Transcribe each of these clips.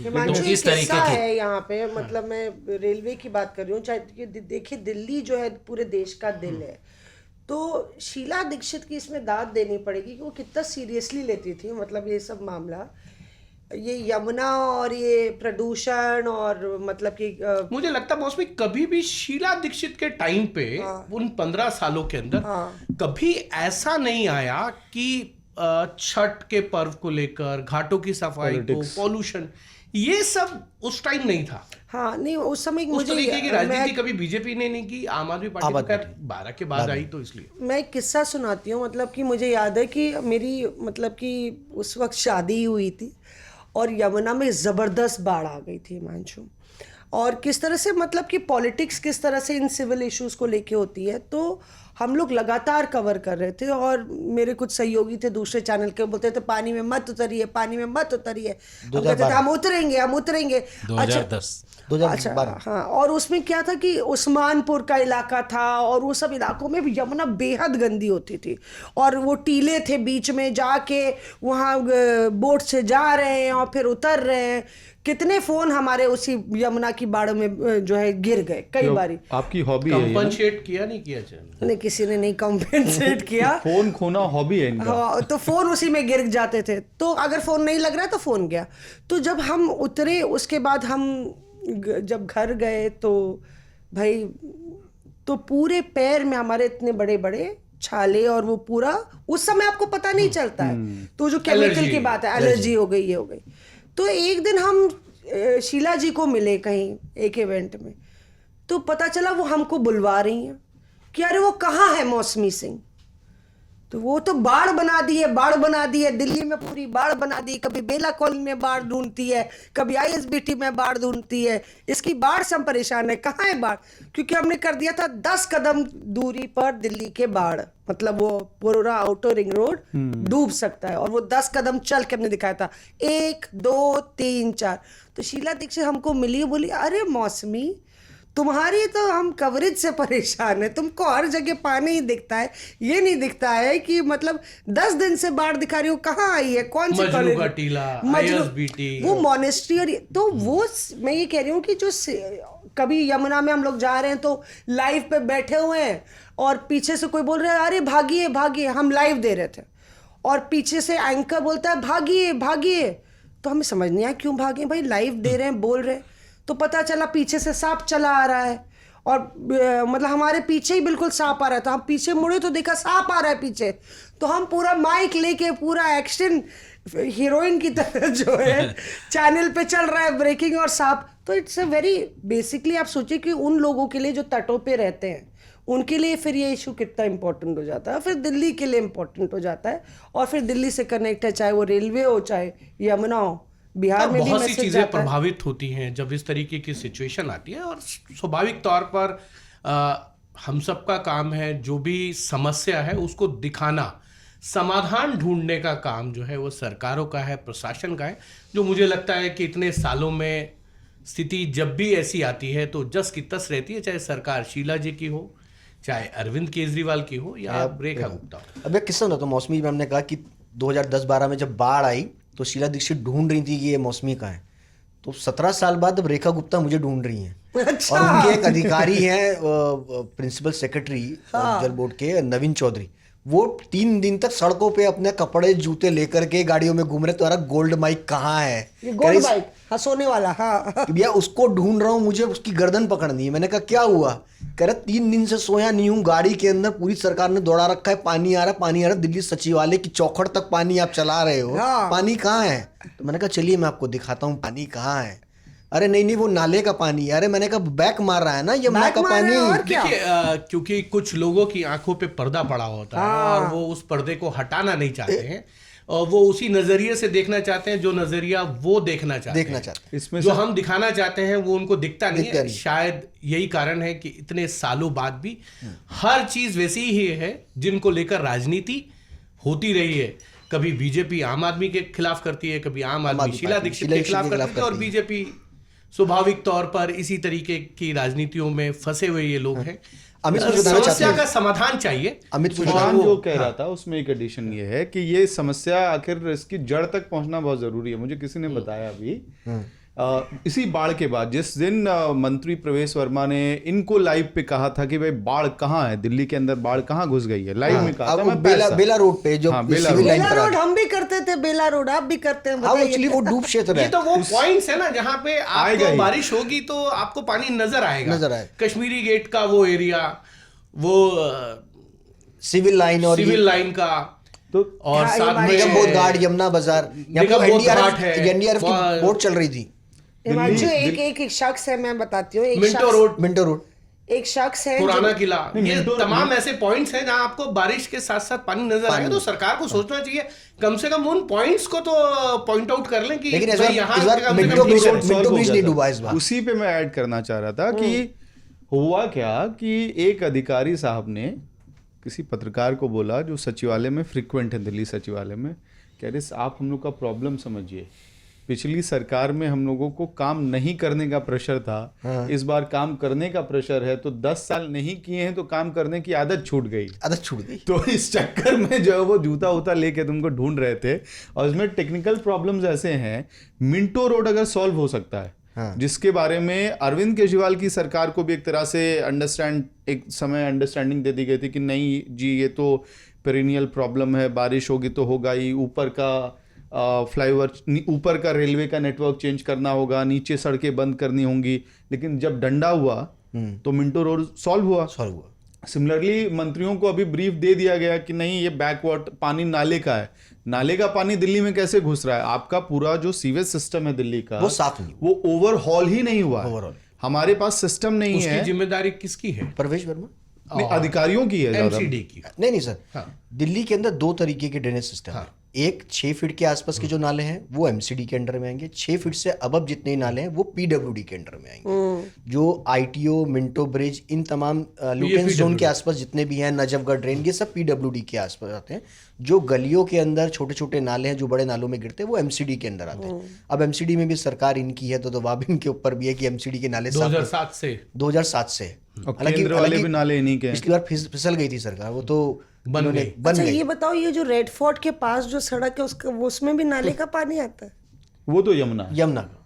हिमांशु तो इस तरीके किस्सा की है यहाँ पे, मतलब मैं रेलवे की बात कर रही हूँ, चाहे देखिए दिल्ली जो है पूरे देश का दिल है, तो शीला दीक्षित की इसमें दाद देनी पड़ेगी कि वो कितना सीरियसली लेती थी, मतलब ये सब मामला, ये यमुना और ये प्रदूषण और मतलब कि मुझे लगता है मौसमी कभी भी शीला दीक्षित के टाइम पे उन 15 सालों के अंदर कभी ऐसा नहीं आया कि छठ के पर्व को लेकर, घाटों की सफाई को, पॉल्यूशन, ये सब उस टाइम नहीं था। हाँ नहीं, उस समय उस मुझे तरीके की राजनीति कभी बीजेपी ने नहीं की, आम आदमी पार्टी तो खैर 12 के बाद आई, तो इसलिए मैं एक किस्सा सुनाती हूँ। मतलब कि मुझे याद है कि मेरी मतलब कि उस वक्त शादी हुई थी और यमुना में ज़बरदस्त बाढ़ आ गई थी हिमांशु, और किस तरह से मतलब कि पॉलिटिक्स किस तरह से इन सिविल इश्यूज़ को लेके होती है, तो हम लोग लगातार कवर कर रहे थे और मेरे कुछ सहयोगी थे दूसरे चैनल के, बोलते थे पानी में मत उतरिए, पानी में मत उतरिए, हम कहते थे हम उतरेंगे हम उतरेंगे। 2010 अच्छा हाँ, और उसमें क्या था कि उस्मानपुर का इलाका था और वो सब इलाकों में यमुना बेहद गंदी होती थी, और वो टीले थे बीच में, जाके वहाँ बोट से जा रहे हैं और फिर उतर रहे हैं। कितने फोन हमारे उसी यमुना की बाढ़ में जो है गिर गए कई बारी। आपकी हॉबी है, कंपनसेट किया नहीं किया नहीं, किसी ने नहीं कंपनसेट किया। फोन खोना हॉबी है इनका। हाँ, तो फोन उसी में गिर जाते थे, तो अगर फोन नहीं लग रहा है तो फोन गया। तो जब हम उतरे उसके बाद हम जब घर गए तो भाई, तो पूरे पैर में हमारे इतने बड़े बड़े छाले, और वो पूरा उस समय आपको पता नहीं चलता है, तो जो केमिकल की बात है, एलर्जी हो गई, ये हो गई। तो एक दिन हम शीला जी को मिले कहीं एक इवेंट में, तो पता चला वो हमको बुलवा रही हैं कि अरे वो कहाँ है मौसमी सिंह, तो वो तो बाढ़ बना दी है, बाढ़ बना दी है, दिल्ली में पूरी बाढ़ बना दी, कभी बेला कॉलोनी में बाढ़ ढूंढती है, कभी आईएसबीटी में बाढ़ ढूंढती है, इसकी बाढ़ से हम परेशान है, कहाँ है बाढ़, क्योंकि हमने कर दिया था 10 कदम दूरी पर दिल्ली के बाढ़, मतलब वो पूरा आउटर रिंग रोड डूब सकता है, और वो 10 कदम चल के हमने दिखाया था, 1 2 3 4। तो शीला दीक्षित हमको मिली, बोली अरे मौसमी, तुम्हारी तो हम कवरेज से परेशान है, तुमको हर जगह पानी ही दिखता है, ये नहीं दिखता है कि मतलब 10 दिन से बाढ़ दिखा रही हो, कहाँ आई है, कौन सी कॉलेज, वो मॉनेस्ट्री, और तो वो मैं ये कह रही हूँ कि जो कभी यमुना में हम लोग जा रहे हैं तो लाइव पे बैठे हुए हैं और पीछे से कोई बोल रहा है अरे भागिए भागिए, हम लाइव दे रहे थे और पीछे से एंकर बोलता है भागिए भागिए, तो हमें समझ नहीं आया क्यों भागे भाई, लाइव दे रहे हैं, बोल रहे हैं। तो पता चला पीछे से सांप चला आ रहा है, और मतलब हमारे पीछे ही बिल्कुल सांप आ रहा था, हम पीछे मुड़े तो देखा सांप आ रहा है पीछे, तो हम पूरा माइक लेके पूरा एक्शन हीरोइन की तरह जो है चैनल पे चल रहा है, ब्रेकिंग और सांप। तो इट्स अ वेरी बेसिकली आप सोचिए कि उन लोगों के लिए जो तटों पे रहते हैं उनके लिए फिर ये इशू कितना इंपॉर्टेंट हो जाता है, फिर दिल्ली के लिए इंपॉर्टेंट हो जाता है, और फिर दिल्ली से कनेक्ट है, चाहे वो रेलवे हो चाहे यमुना हो, बिहार में भी बहुत सी चीजें प्रभावित होती हैं जब इस तरीके की सिचुएशन आती है, और स्वाभाविक तौर पर हम सबका काम है जो भी समस्या है उसको दिखाना, समाधान ढूंढने का काम जो है वो सरकारों का है, प्रशासन का है, जो मुझे लगता है कि इतने सालों में स्थिति जब भी ऐसी आती है तो जस की तस रहती है, चाहे सरकार शीला जी की हो, चाहे अरविंद केजरीवाल की हो या रेखा गुप्ता हो। अब एक किस्सा तो मौसमी में हमने कहा कि 2010-12 में जब बाढ़ आई तो शीला दीक्षित ढूंढ रही थी कि ये मौसमी का है, तो 17 साल बाद अब रेखा गुप्ता मुझे ढूंढ रही हैं। अच्छा। और उनके एक अधिकारी हैं प्रिंसिपल सेक्रेटरी जल बोर्ड के नवीन चौधरी, वो 3 दिन तक सड़कों पे अपने कपड़े जूते लेकर के गाड़ियों में घूम रहे, तुम्हारा गोल्ड माइक कहाँ है, गोल्ड माइक हाँ सोने वाला, हाँ भैया उसको ढूंढ रहा हूँ, मुझे उसकी गर्दन पकड़नी है। मैंने कहा क्या हुआ, कह रहा 3 दिन से सोया नहीं हूँ, गाड़ी के अंदर पूरी सरकार ने दौड़ा रखा है, पानी आ रहा पानी आ रहा, दिल्ली सचिवालय की चौखट तक पानी आप चला रहे हो, पानी कहाँ है। तो मैंने कहा चलिए मैं आपको दिखाता हूँ पानी कहाँ है। अरे नहीं नहीं वो नाले का पानी है। अरे मैंने कहा बैक मार रहा है ना यमुना का पानी। देखिए क्योंकि कुछ लोगों की आंखों पे पर्दा पड़ा होता है और वो उस पर्दे को हटाना नहीं चाहते हैं, और वो उसी नजरिए से देखना चाहते हैं जो नजरिया वो देखना चाहते हैं। इसमें जो हम दिखाना चाहते हैं वो उनको दिखता नहीं है। शायद यही कारण है कि इतने सालों बाद भी हर चीज वैसी ही है जिनको लेकर राजनीति होती रही है। कभी बीजेपी आम आदमी के खिलाफ करती है, कभी आम आदमी शीला दीक्षित के खिलाफ करती है, और बीजेपी स्वाभाविक तौर पर इसी तरीके की राजनीतियों में फंसे हुए ये लोग हैं। समस्या का समाधान चाहिए। अमित सुशांत जो कह रहा था उसमें एक एडिशन ये है कि ये समस्या आखिर इसकी जड़ तक पहुंचना बहुत जरूरी है। मुझे किसी ने बताया अभी इसी बाढ़ के बाद जिस दिन मंत्री प्रवेश वर्मा ने इनको लाइव पे कहा था कि भाई बाढ़ कहाँ है, दिल्ली के अंदर बाढ़ कहाँ घुस गई है, लाइव में कहा था मैं बेला रोड पे जो सिविल लाइन बेला रोड हम भी करते थे, बेला रोड आप भी करते हैं। एक्चुअली वो डूब क्षेत्र है। ये तो वो पॉइंट्स है ना जहाँ पे आपको बारिश होगी तो आपको पानी नजर आएगा। कश्मीरी गेट का वो एरिया, वो सिविल लाइन का तो और साथ में निगमबोध घाट, यमुना बाजार, एनडीआरएफ की बोट चल रही थी। जो एक शख्स है, मैं बताती हूँ, मिंटो रोड एक शख्स है, पुराना किला, ये तमाम ऐसे पॉइंट्स हैं जहां आपको बारिश के साथ साथ पानी नजर आएगा। तो सरकार को सोचना चाहिए कम से कम उन पॉइंट्स को तो पॉइंट आउट कर लें कि यहाँ मिंटो ब्रिज नहीं डूबा इस बार। उसी पे मैं ऐड करना चाह रहा था कि हुआ क्या कि एक अधिकारी साहब ने किसी पत्रकार को बोला जो सचिवालय में फ्रिक्वेंट है, दिल्ली सचिवालय में, कह रहे आप हम लोग का प्रॉब्लम समझिए, पिछली सरकार में हम लोगों को काम नहीं करने का प्रेशर था, इस बार काम करने का प्रेशर है, तो 10 साल नहीं किए हैं तो काम करने की आदत छूट गई। तो इस चक्कर में जो वो जूता उता लेके तुमको ढूंढ रहे थे, और इसमें टेक्निकल प्रॉब्लम्स ऐसे हैं, मिंटो रोड अगर सॉल्व हो सकता है, जिसके बारे में अरविंद केजरीवाल की सरकार को भी एक तरह से एक समय अंडरस्टैंडिंग दे दी गई थी कि नहीं जी ये तो पेरिनियल प्रॉब्लम है, बारिश होगी तो होगा ही, ऊपर का फ्लाईओवर, ऊपर का रेलवे का नेटवर्क चेंज करना होगा, नीचे सड़कें बंद करनी होंगी। लेकिन जब डंडा हुआ तो मिंटो रोड सॉल्व हुआ। सिमिलरली मंत्रियों को अभी ब्रीफ दे दिया गया कि नहीं ये बैकवाटर पानी नाले का है, नाले का पानी दिल्ली में कैसे घुस रहा है, आपका पूरा जो सीवेज सिस्टम है दिल्ली का वो साफ नहीं, वो ओवरहॉल ही नहीं हुआ है। हमारे पास सिस्टम नहीं है। उसकी जिम्मेदारी किसकी है? प्रवेश वर्मा, अधिकारियों की है, एमसीडी की नहीं सर। दिल्ली के अंदर 2 तरीके के ड्रेनेज सिस्टम है। एक 6 फीट के आसपास के जो नाले हैं वो एमसीडी के अंडर में आएंगे, 6 फीट से अबब जितने नाले हैं वो पीडब्ल्यूडी के अंडर में आएंगे। जो आईटीओ, मिंटो ब्रिज, इन तमाम लुटेंस जोन के आसपास जितने भी हैं, नजफगढ़ ड्रेन, ये सब पीडब्ल्यूडी के आसपास आते हैं। जो गलियों के अंदर छोटे छोटे नाले हैं जो बड़े नालों में गिरते हैं वो एमसीडी के अंदर आते हैं। अब एमसीडी में भी सरकार इनकी है तो दबाव इनके ऊपर भी है कि एमसीडी के नाले 2007 से हालांकि भी नाले नहीं के, पिछली बार फिसल गई थी सरकार, वो तो बन गई। अच्छा ये बताओ, ये जो रेड फोर्ट के पास जो सड़क है उसमें भी नाले का पानी आता है? वो तो यमुना का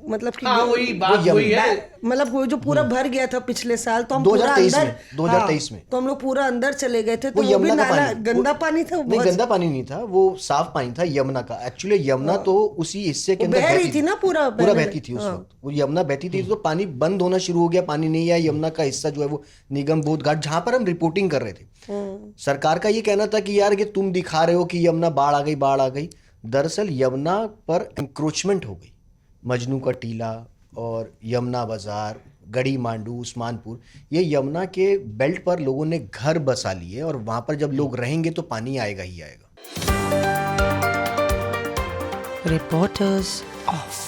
मतलब कि वही बात वही है, मतलब वो जो पूरा भर गया था पिछले साल, तो हम 2023 में तो हम लोग पूरा अंदर चले गए थे, तो वो भी नाला गंदा पानी था। नहीं, गंदा पानी नहीं था, वो साफ पानी था यमुना का। एक्चुअली यमुना तो उसी हिस्से के अंदर बह रही थी ना, पूरा बहती थी उस वक्त। वो यमुना बहती थी तो पानी बंद होना शुरू हो गया, पानी नहीं आया। यमुना का हिस्सा जो है वो निगमबोध घाट, जहां पर हम रिपोर्टिंग कर रहे थे, सरकार का ये कहना था कि यार ये तुम दिखा रहे हो कि यमुना बाढ़ आ गई। दरअसल यमुना पर एंक्रोचमेंट हो गई। मजनू का टीला और यमुना बाजार, गढ़ी मांडू, उस्मानपुर, ये यमुना के बेल्ट पर लोगों ने घर बसा लिए, और वहां पर जब लोग रहेंगे तो पानी आएगा ही आएगा। Reporters of